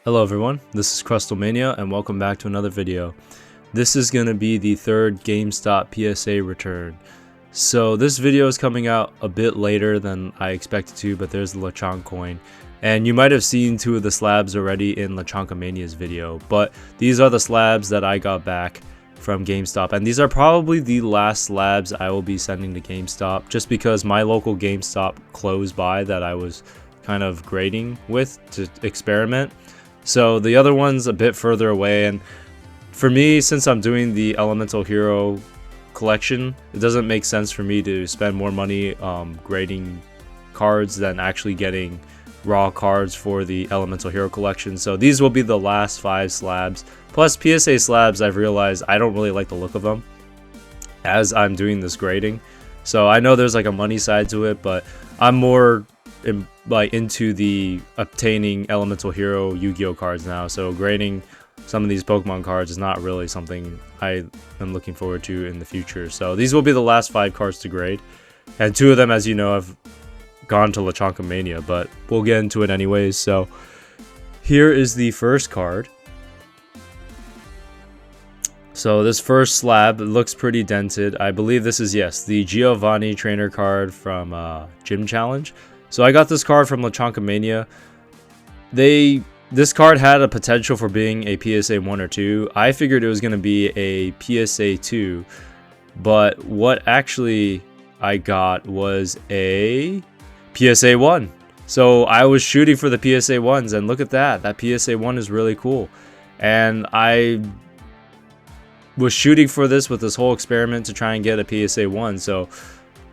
Hello everyone, this is Crustalmania and welcome back to another video. This is going to be the third Gamestop PSA return. So this video is coming out a bit later than I expected to, but there's the Lechonk coin. And you might have seen two of the slabs already in Lechonkamania's video, but these are the slabs that I got back from GameStop, and these are probably the last slabs I will be sending to GameStop, just because my local GameStop close by that I was kind of grading with to experiment. So the other one's a bit further away, and for me, since I'm doing the Elemental Hero collection, it doesn't make sense for me to spend more money grading cards than actually getting raw cards for the Elemental Hero collection. So these will be the last 5 slabs. Plus PSA slabs, I've realized I don't really like the look of them as I'm doing this grading. So I know there's like a money side to it, but I'm more into the obtaining Elemental Hero Yu-Gi-Oh cards now. So grading some of these Pokemon cards is not really something I am looking forward to in the future. So these will be the last 5 cards to grade, and 2 of them, as you know, have gone to Lechonkamania, but we'll get into it anyways. So here is the first card. So this first slab looks pretty dented. I believe this is, yes, the Giovanni trainer card from Gym Challenge. So I got this card from Lechonkamania. This card had a potential for being a PSA 1 or 2. I figured it was going to be a PSA 2, but what actually I got was a PSA 1. So I was shooting for the PSA 1s, and look at that. That PSA 1 is really cool. And I was shooting for this with this whole experiment to try and get a PSA 1. So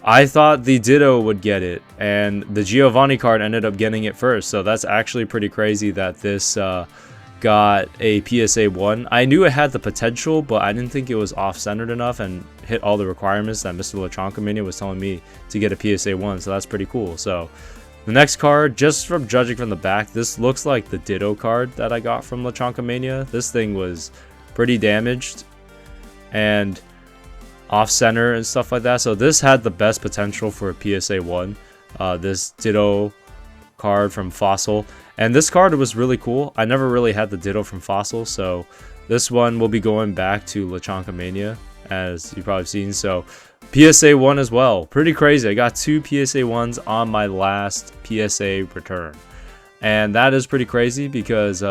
I thought the Ditto would get it, and the Giovanni card ended up getting it first. So that's actually pretty crazy that this got a PSA 1. I knew it had the potential, but I didn't think it was off-centered enough and hit all the requirements that Mr. Lechonkamania was telling me to get a PSA 1. So that's pretty cool. So the next card, just from judging from the back, this looks like the Ditto card that I got from Lechonkamania. This thing was pretty damaged and off-center and stuff like that. So this had the best potential for a PSA 1. This Ditto card from Fossil. And this card was really cool. I never really had the Ditto from Fossil, so this one will be going back to Lechonkamania, as you've probably seen. So PSA 1 as well. Pretty crazy. I got 2 PSA 1s on my last PSA return. And that is pretty crazy because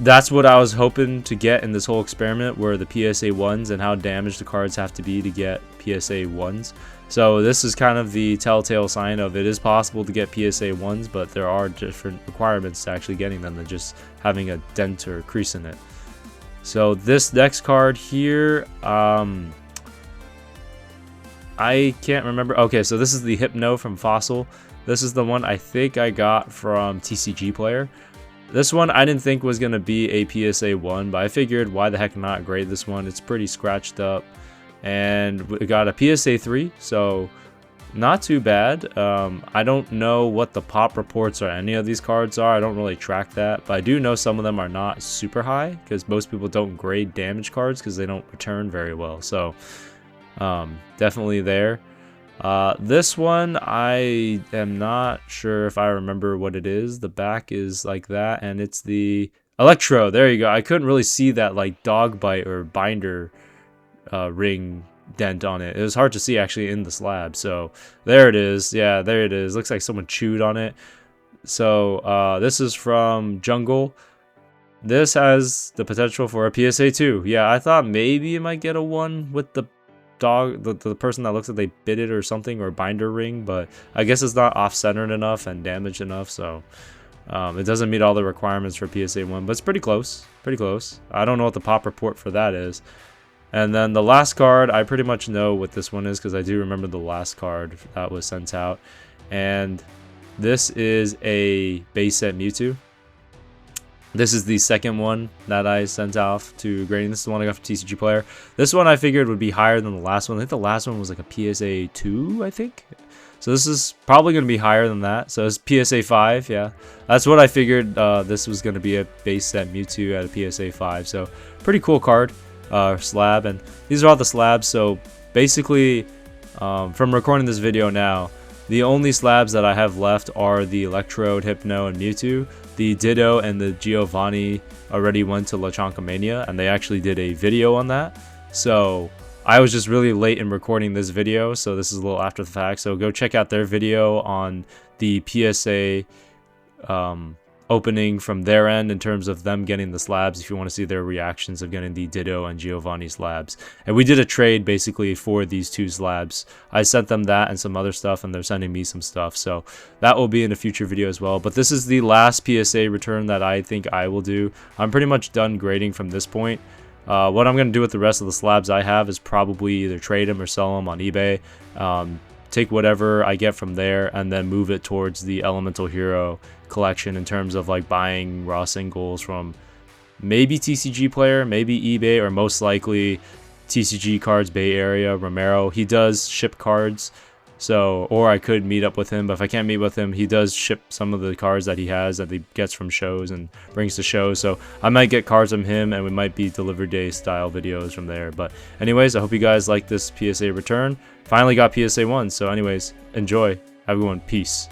that's what I was hoping to get in this whole experiment, were the PSA 1s and how damaged the cards have to be to get PSA 1s. So this is kind of the telltale sign of it is possible to get PSA 1s, but there are different requirements to actually getting them than just having a dent or crease in it. So this next card here, I can't remember. Okay, so this is the Hypno from Fossil. This is the one I think I got from TCG Player. This one I didn't think was going to be a PSA 1, but I figured why the heck not grade this one. It's pretty scratched up. And we got a PSA 3, so not too bad. I don't know what the pop reports or any of these cards are. I don't really track that, but I do know some of them are not super high because most people don't grade damage cards because they don't return very well. So definitely there. This one, I am not sure if I remember what it is. The back is like that, and it's the Electrode. There you go. I couldn't really see that like dog bite or binder ring dent on it. It was hard to see actually in the slab. So there it is. Yeah, there it is. Looks like someone chewed on it. So this is from Jungle. This has the potential for a PSA 2. Yeah, I thought maybe it might get a 1 with the dog, the person that looks like they bit it or something, or binder ring, but I guess it's not off-centered enough and damaged enough, so it doesn't meet all the requirements for PSA 1, but it's pretty close. I don't know what the pop report for that is. And then the last card, I pretty much know what this one is because I do remember the last card that was sent out, and this is a base set Mewtwo. This is the second one that I sent off to grading. This is the one I got from TCG Player. This one I figured would be higher than the last one. I think the last one was like a PSA 2, I think. So this is probably going to be higher than that. So it's PSA 5, yeah. That's what I figured this was going to be, a base set Mewtwo at a PSA 5. So pretty cool card, slab. And these are all the slabs. So basically, from recording this video now, The only slabs that I have left are the Electrode, Hypno, and Mewtwo. the Ditto and the Giovanni already went to Lachanka Mania, and they actually did a video on that. So I was just really late in recording this video, so this is a little after the fact. So go check out their video on the PSA opening from their end in terms of them getting the slabs, if you want to see their reactions of getting the Ditto and Giovanni slabs. And we did a trade basically for these two slabs. I sent them that and some other stuff, and they're sending me some stuff, so that will be in a future video as well. But this is the last PSA return that I think I will do. I'm pretty much done grading from this point. What I'm going to do with the rest of the slabs I have is probably either trade them or sell them on eBay. Take whatever I get from there and then move it towards the Elemental Hero collection in terms of like buying raw singles from maybe TCG Player, maybe eBay, or most likely TCG Cards Bay Area, Romero. He does ship cards, so, or I could meet up with him, but if I can't meet with him, he does ship some of the cards that he has that he gets from shows and brings to shows. So I might get cards from him, and we might be delivery day style videos from there. But anyways, I hope you guys like this PSA return. Finally got PSA 1, so anyways, enjoy. Have a good one. Peace.